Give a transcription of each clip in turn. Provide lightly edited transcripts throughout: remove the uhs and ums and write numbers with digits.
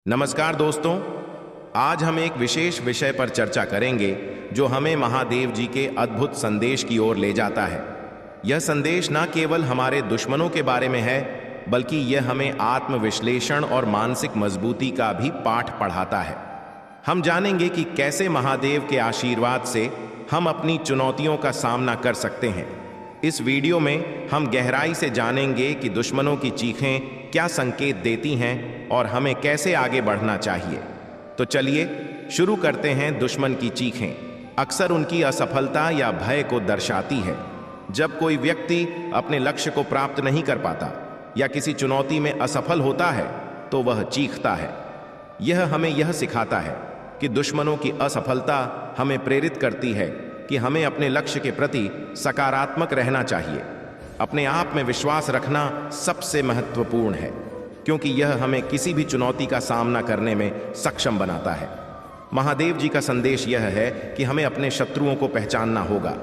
नमस्कार दोस्तों, आज हम एक विशेष विषय पर चर्चा करेंगे जो हमें महादेव जी के अद्भुत संदेश की ओर ले जाता है। यह संदेश न केवल हमारे दुश्मनों के बारे में है, बल्कि यह हमें आत्मविश्लेषण और मानसिक मजबूती का भी पाठ पढ़ाता है। हम जानेंगे कि कैसे महादेव के आशीर्वाद से हम अपनी चुनौतियों का सामना कर सकते हैं। इस वीडियो में हम गहराई से जानेंगे कि दुश्मनों की चीखें क्या संकेत देती हैं और हमें कैसे आगे बढ़ना चाहिए। तो चलिए शुरू करते हैं। दुश्मन की चीखें अक्सर उनकी असफलता या भय को दर्शाती है। जब कोई व्यक्ति अपने लक्ष्य को प्राप्त नहीं कर पाता या किसी चुनौती में असफल होता है तो वह चीखता है। यह हमें यह सिखाता है कि दुश्मनों की असफलता हमें प्रेरित करती है कि हमें अपने लक्ष्य के प्रति सकारात्मक रहना चाहिए। अपने आप में विश्वास रखना सबसे महत्वपूर्ण है, क्योंकि यह हमें किसी भी चुनौती का सामना करने में सक्षम बनाता है। महादेव जी का संदेश यह है कि हमें अपने शत्रुओं को पहचानना होगा।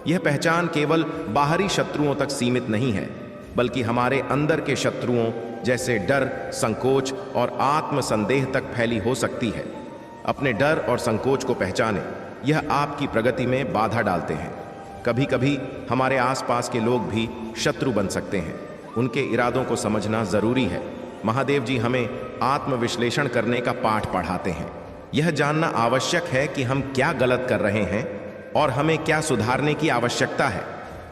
यह पहचान केवल बाहरी शत्रुओं तक सीमित नहीं है, बल्कि हमारे अंदर के शत्रुओं जैसे डर, संकोच और आत्मसंदेह तक फैली हो सकती है। अपने डर और संकोच को पहचानें, यह आपकी प्रगति में बाधा डालते हैं। कभी कभी हमारे आसपास के लोग भी शत्रु बन सकते हैं। उनके इरादों को समझना जरूरी है। महादेव जी हमें आत्मविश्लेषण करने का पाठ पढ़ाते हैं। यह जानना आवश्यक है कि हम क्या गलत कर रहे हैं और हमें क्या सुधारने की आवश्यकता है।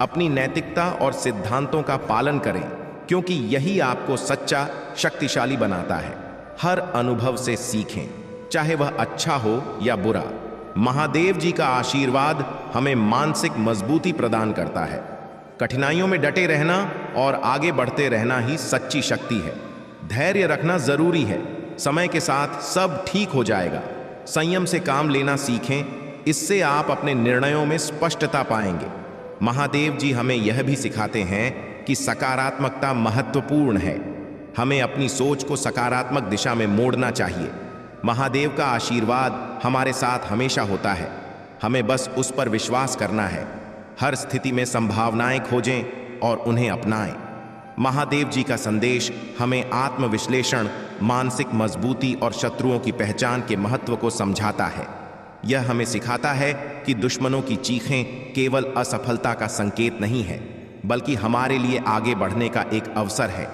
अपनी नैतिकता और सिद्धांतों का पालन करें, क्योंकि यही आपको सच्चा, शक्तिशाली बनाता है। हर अनुभव से सीखें, चाहे वह अच्छा हो या बुरा। महादेव जी का आशीर्वाद हमें मानसिक मजबूती प्रदान करता है। कठिनाइयों में डटे रहना और आगे बढ़ते रहना ही सच्ची शक्ति है। धैर्य रखना जरूरी है। समय के साथ सब ठीक हो जाएगा। संयम से काम लेना सीखें, इससे आप अपने निर्णयों में स्पष्टता पाएंगे। महादेव जी हमें यह भी सिखाते हैं कि सकारात्मकता महत्वपूर्ण है। हमें अपनी सोच को सकारात्मक दिशा में मोड़ना चाहिए। महादेव का आशीर्वाद हमारे साथ हमेशा होता है, हमें बस उस पर विश्वास करना है। हर स्थिति में संभावनाएं खोजें और उन्हें अपनाएं। महादेव जी का संदेश हमें आत्मविश्लेषण, मानसिक मजबूती और शत्रुओं की पहचान के महत्व को समझाता है। यह हमें सिखाता है कि दुश्मनों की चीखें केवल असफलता का संकेत नहीं है, बल्कि हमारे लिए आगे बढ़ने का एक अवसर है।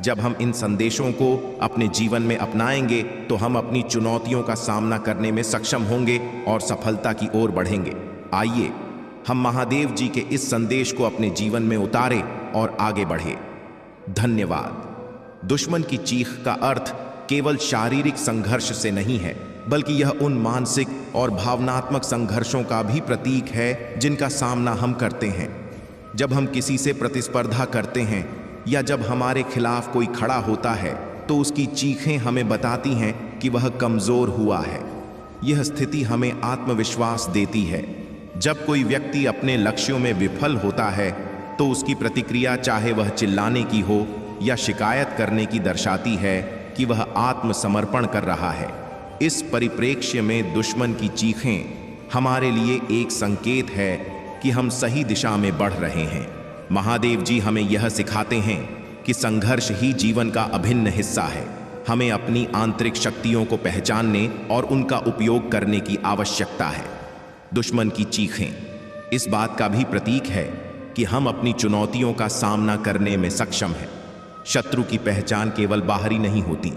जब हम इन संदेशों को अपने जीवन में अपनाएंगे तो हम अपनी चुनौतियों का सामना करने में सक्षम होंगे और सफलता की ओर बढ़ेंगे। आइए हम महादेव जी के इस संदेश को अपने जीवन में उतारें और आगे बढ़ें। धन्यवाद। दुश्मन की चीख का अर्थ केवल शारीरिक संघर्ष से नहीं है, बल्कि यह उन मानसिक और भावनात्मक संघर्षों का भी प्रतीक है जिनका सामना हम करते हैं। जब हम किसी से प्रतिस्पर्धा करते हैं या जब हमारे खिलाफ कोई खड़ा होता है तो उसकी चीखें हमें बताती हैं कि वह कमजोर हुआ है। यह स्थिति हमें आत्मविश्वास देती है। जब कोई व्यक्ति अपने लक्ष्यों में विफल होता है तो उसकी प्रतिक्रिया, चाहे वह चिल्लाने की हो या शिकायत करने की, दर्शाती है कि वह आत्मसमर्पण कर रहा है। इस परिप्रेक्ष्य में दुश्मन की चीखें हमारे लिए एक संकेत है कि हम सही दिशा में बढ़ रहे हैं। महादेव जी हमें यह सिखाते हैं कि संघर्ष ही जीवन का अभिन्न हिस्सा है। हमें अपनी आंतरिक शक्तियों को पहचानने और उनका उपयोग करने की आवश्यकता है। दुश्मन की चीखें इस बात का भी प्रतीक है कि हम अपनी चुनौतियों का सामना करने में सक्षम हैं। शत्रु की पहचान केवल बाहरी नहीं होती,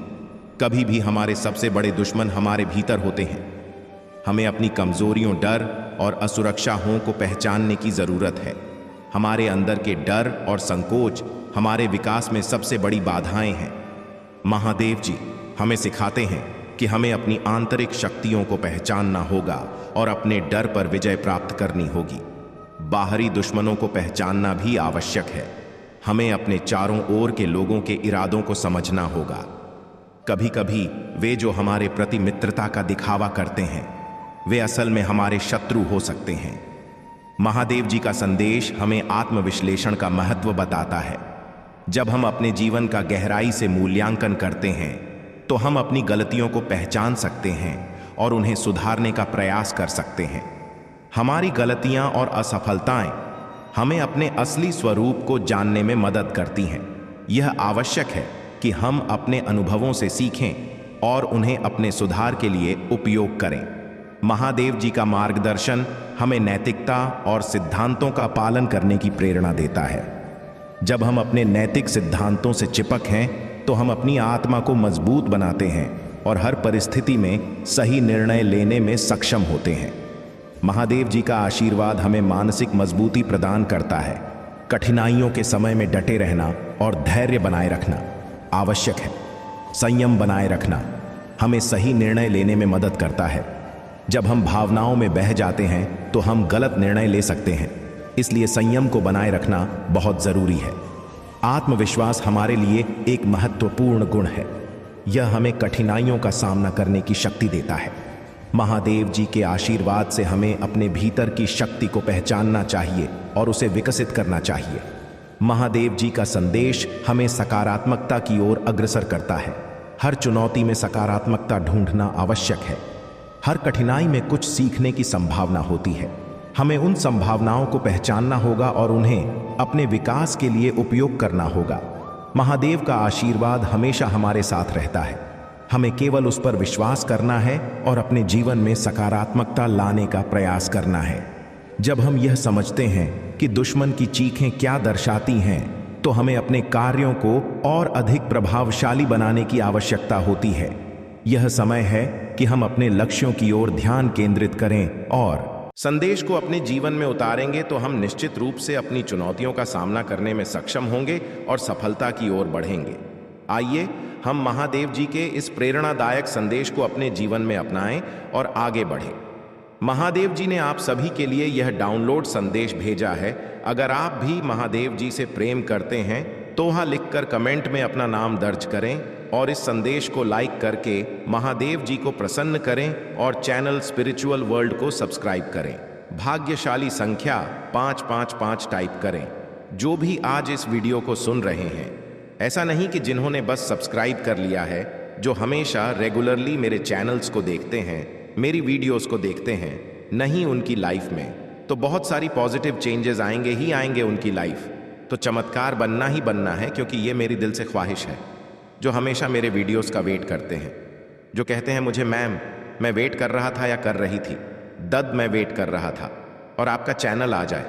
कभी भी हमारे सबसे बड़े दुश्मन हमारे भीतर होते हैं। हमें अपनी कमजोरियों, डर और असुरक्षाओं को पहचानने की जरूरत है। हमारे अंदर के डर और संकोच हमारे विकास में सबसे बड़ी बाधाएं हैं। महादेव जी हमें सिखाते हैं कि हमें अपनी आंतरिक शक्तियों को पहचानना होगा और अपने डर पर विजय प्राप्त करनी होगी। बाहरी दुश्मनों को पहचानना भी आवश्यक है। हमें अपने चारों ओर के लोगों के इरादों को समझना होगा। कभी कभी वे जो हमारे प्रति मित्रता का दिखावा करते हैं, वे असल में हमारे शत्रु हो सकते हैं। महादेव जी का संदेश हमें आत्मविश्लेषण का महत्व बताता है। जब हम अपने जीवन का गहराई से मूल्यांकन करते हैं तो हम अपनी गलतियों को पहचान सकते हैं और उन्हें सुधारने का प्रयास कर सकते हैं। हमारी गलतियां और असफलताएं हमें अपने असली स्वरूप को जानने में मदद करती हैं। यह आवश्यक है कि हम अपने अनुभवों से सीखें और उन्हें अपने सुधार के लिए उपयोग करें। महादेव जी का मार्गदर्शन हमें नैतिकता और सिद्धांतों का पालन करने की प्रेरणा देता है। जब हम अपने नैतिक सिद्धांतों से चिपक हैं तो हम अपनी आत्मा को मजबूत बनाते हैं और हर परिस्थिति में सही निर्णय लेने में सक्षम होते हैं। महादेव जी का आशीर्वाद हमें मानसिक मजबूती प्रदान करता है। कठिनाइयों के समय में डटे रहना और धैर्य बनाए रखना आवश्यक है। संयम बनाए रखना हमें सही निर्णय लेने में मदद करता है। जब हम भावनाओं में बह जाते हैं तो हम गलत निर्णय ले सकते हैं, इसलिए संयम को बनाए रखना बहुत जरूरी है। आत्मविश्वास हमारे लिए एक महत्वपूर्ण गुण है। यह हमें कठिनाइयों का सामना करने की शक्ति देता है। महादेव जी के आशीर्वाद से हमें अपने भीतर की शक्ति को पहचानना चाहिए और उसे विकसित करना चाहिए। महादेव जी का संदेश हमें सकारात्मकता की ओर अग्रसर करता है। हर चुनौती में सकारात्मकता ढूंढना आवश्यक है। हर कठिनाई में कुछ सीखने की संभावना होती है। हमें उन संभावनाओं को पहचानना होगा और उन्हें अपने विकास के लिए उपयोग करना होगा। महादेव का आशीर्वाद हमेशा हमारे साथ रहता है। हमें केवल उस पर विश्वास करना है और अपने जीवन में सकारात्मकता लाने का प्रयास करना है। जब हम यह समझते हैं कि दुश्मन की चीखें क्या दर्शाती हैं, तो हमें अपने कार्यों को और अधिक प्रभावशाली बनाने की आवश्यकता होती है। यह समय है कि हम अपने लक्ष्यों की ओर ध्यान केंद्रित करें और संदेश को अपने जीवन में उतारेंगे तो हम निश्चित रूप से अपनी चुनौतियों का सामना करने में सक्षम होंगे और सफलता की ओर बढ़ेंगे। आइए हम महादेव जी के इस प्रेरणादायक संदेश को अपने जीवन में अपनाएं और आगे बढ़ें। महादेव जी ने आप सभी के लिए यह डाउनलोड संदेश भेजा है। अगर आप भी महादेव जी से प्रेम करते हैं तो वहां लिखकर कमेंट में अपना नाम दर्ज करें और इस संदेश को लाइक करके महादेव जी को प्रसन्न करें और चैनल स्पिरिचुअल वर्ल्ड को सब्सक्राइब करें। भाग्यशाली संख्या 555 टाइप करें। जो भी आज इस वीडियो को सुन रहे हैं, ऐसा नहीं कि जिन्होंने बस सब्सक्राइब कर लिया है, जो हमेशा रेगुलरली मेरे चैनल्स को देखते हैं, मेरी वीडियोस को देखते हैं, नहीं उनकी लाइफ में तो बहुत सारी पॉजिटिव चेंजेस आएंगे ही आएंगे उनकी लाइफ। तो चमत्कार बनना ही बनना है, क्योंकि ये मेरी दिल से ख्वाहिश है। जो हमेशा मेरे वीडियोस का वेट करते हैं, जो कहते हैं मुझे मैम मैं वेट कर रहा था या कर रही थी, दद मैं वेट कर रहा था और आपका चैनल आ जाए।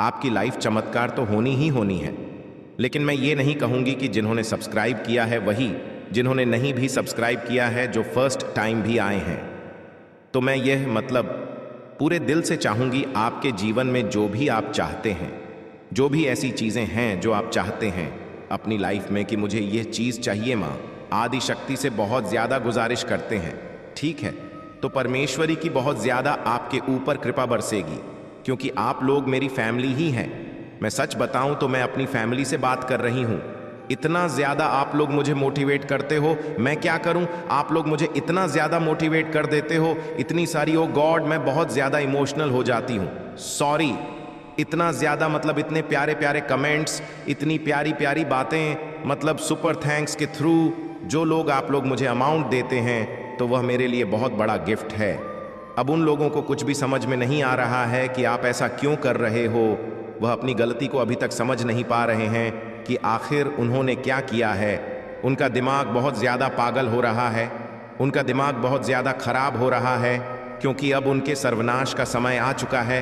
आपकी लाइफ चमत्कार तो होनी ही होनी है। लेकिन मैं ये नहीं कहूँगी कि जिन्होंने सब्सक्राइब किया है वही, जिन्होंने नहीं भी सब्सक्राइब किया है, जो फर्स्ट टाइम भी आए हैं, तो मैं यह मतलब पूरे दिल से चाहूँगी आपके जीवन में जो भी आप चाहते हैं, जो भी ऐसी चीज़ें हैं जो आप चाहते हैं अपनी लाइफ में कि मुझे यह चीज़ चाहिए माँ, आदि शक्ति से बहुत ज़्यादा गुजारिश करते हैं, ठीक है, तो परमेश्वरी की बहुत ज़्यादा आपके ऊपर कृपा बरसेगी, क्योंकि आप लोग मेरी फैमिली ही हैं। मैं सच बताऊं तो मैं अपनी फैमिली से बात कर रही हूं। इतना ज़्यादा आप लोग मुझे मोटिवेट करते हो, मैं क्या करूं, आप लोग मुझे इतना ज़्यादा मोटिवेट कर देते हो, इतनी सारी, ओ गॉड, मैं बहुत ज़्यादा इमोशनल हो जाती हूं। सॉरी, इतना ज़्यादा मतलब इतने प्यारे प्यारे कमेंट्स, इतनी प्यारी प्यारी बातें, मतलब सुपर थैंक्स के थ्रू जो लोग आप लोग मुझे अमाउंट देते हैं, तो वह मेरे लिए बहुत बड़ा गिफ्ट है। अब उन लोगों को कुछ भी समझ में नहीं आ रहा है कि आप ऐसा क्यों कर रहे हो। वह अपनी गलती को अभी तक समझ नहीं पा रहे हैं कि आखिर उन्होंने क्या किया है। उनका दिमाग बहुत ज़्यादा पागल हो रहा है, उनका दिमाग बहुत ज़्यादा खराब हो रहा है, क्योंकि अब उनके सर्वनाश का समय आ चुका है।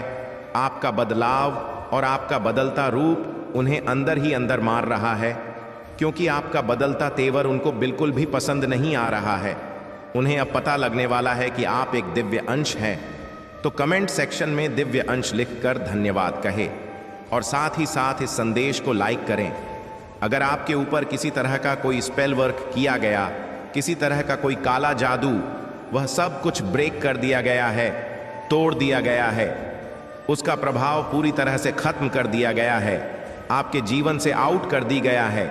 आपका बदलाव और आपका बदलता रूप उन्हें अंदर ही अंदर मार रहा है, क्योंकि आपका बदलता तेवर उनको बिल्कुल भी पसंद नहीं आ रहा है। उन्हें अब पता लगने वाला है कि आप एक दिव्य अंश हैं। तो कमेंट सेक्शन में दिव्य अंश लिखकर धन्यवाद कहे और साथ ही साथ इस संदेश को लाइक करें। अगर आपके ऊपर किसी तरह का कोई स्पेल वर्क किया गया, किसी तरह का कोई काला जादू, वह सब कुछ ब्रेक कर दिया गया है, तोड़ दिया गया है, उसका प्रभाव पूरी तरह से खत्म कर दिया गया है, आपके जीवन से आउट कर दी गया है।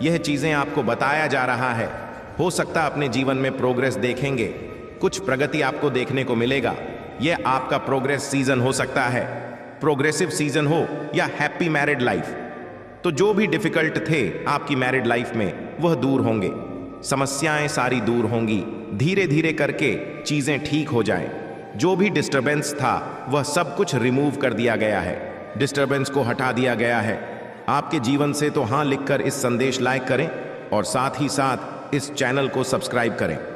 यह चीज़ें आपको बताया जा रहा है। हो सकता है अपने जीवन में प्रोग्रेस देखेंगे, कुछ प्रगति आपको देखने को मिलेगा। यह आपका प्रोग्रेस सीजन हो सकता है, प्रोग्रेसिव सीजन हो या हैप्पी मैरिड लाइफ। तो जो भी डिफिकल्ट थे आपकी मैरिड लाइफ में, वह दूर होंगे, समस्याएं सारी दूर होंगी। धीरे धीरे करके चीज़ें ठीक हो जाएं। जो भी डिस्टर्बेंस था वह सब कुछ रिमूव कर दिया गया है, डिस्टर्बेंस को हटा दिया गया है आपके जीवन से। तो हाँ लिखकर इस संदेश लाइक करें और साथ ही साथ इस चैनल को सब्सक्राइब करें।